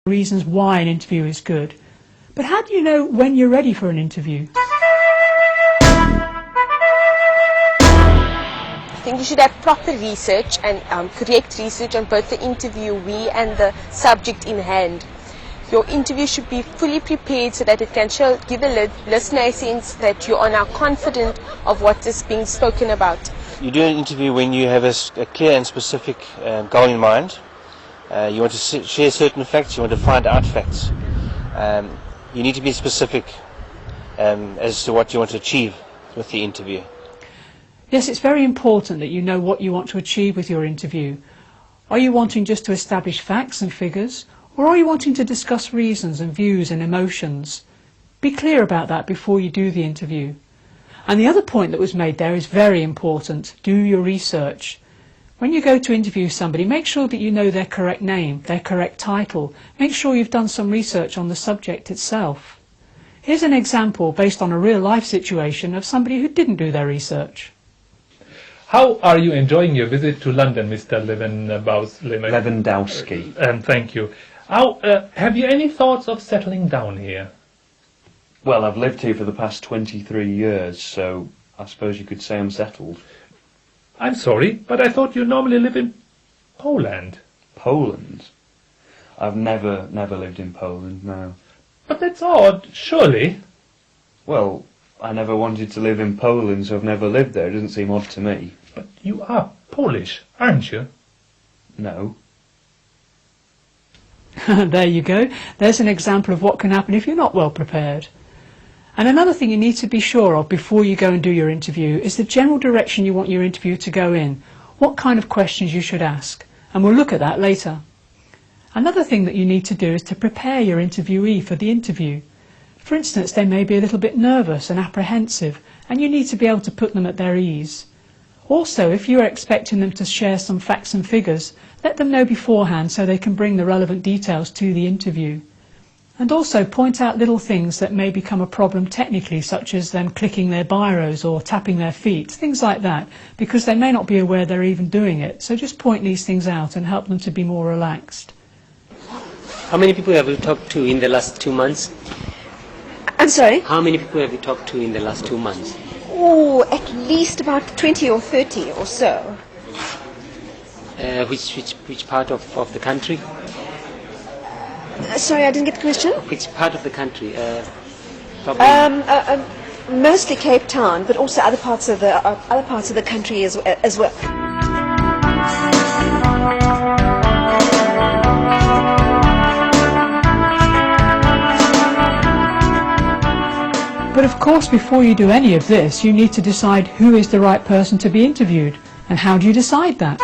reasons why an interview is good. But how do you know when you're ready for an interview? I think you should have proper research and correct research on both the interviewee and the subject in hand. Your interview should be fully prepared so that it can give the listener a sense that you are now confident of what is being spoken about. You do an interview when you have a clear and specific goal in mind. You want to share certain facts, you want to find out facts. You need to be specific as to what you want to achieve with the interview. Yes, it's very important that you know what you want to achieve with your interview. Are you wanting just to establish facts and figures, or are you wanting to discuss reasons and views and emotions? Be clear about that before you do the interview. And the other point that was made there is very important. Do your research. When you go to interview somebody, make sure that you know their correct name, their correct title. Make sure you've done some research on the subject itself. Here's an example based on a real-life situation of somebody who didn't do their research. How are you enjoying your visit to London, Mr. Lewandowski? Thank you. Have you any thoughts of settling down here? Well, I've lived here for the past 23 years, so I suppose you could say I'm settled. I'm sorry, but I thought you normally live in Poland. Poland? I've never lived in Poland, no. But that's odd, surely. Well, I never wanted to live in Poland, so I've never lived there. It doesn't seem odd to me. But you are Polish, aren't you? No. There you go. There's an example of what can happen if you're not well prepared. And another thing you need to be sure of before you go and do your interview is the general direction you want your interview to go in. What kind of questions you should ask. And we'll look at that later. Another thing that you need to do is to prepare your interviewee for the interview. For instance, they may be a little bit nervous and apprehensive, and you need to be able to put them at their ease. Also, if you are expecting them to share some facts and figures, let them know beforehand so they can bring the relevant details to the interview. And also point out little things that may become a problem technically, such as them clicking their biros or tapping their feet, things like that, because they may not be aware they're even doing it. So just point these things out and help them to be more relaxed. How many people have you talked to in the last 2 months? I'm sorry? How many people have you talked to in the last 2 months? Oh, at least about 20 or 30 or so. Which part of the country? Sorry, I didn't get the question. Which part of the country? Probably. Mostly Cape Town, but also other parts of the country as well. But of course, before you do any of this, you need to decide who is the right person to be interviewed. And how do you decide that?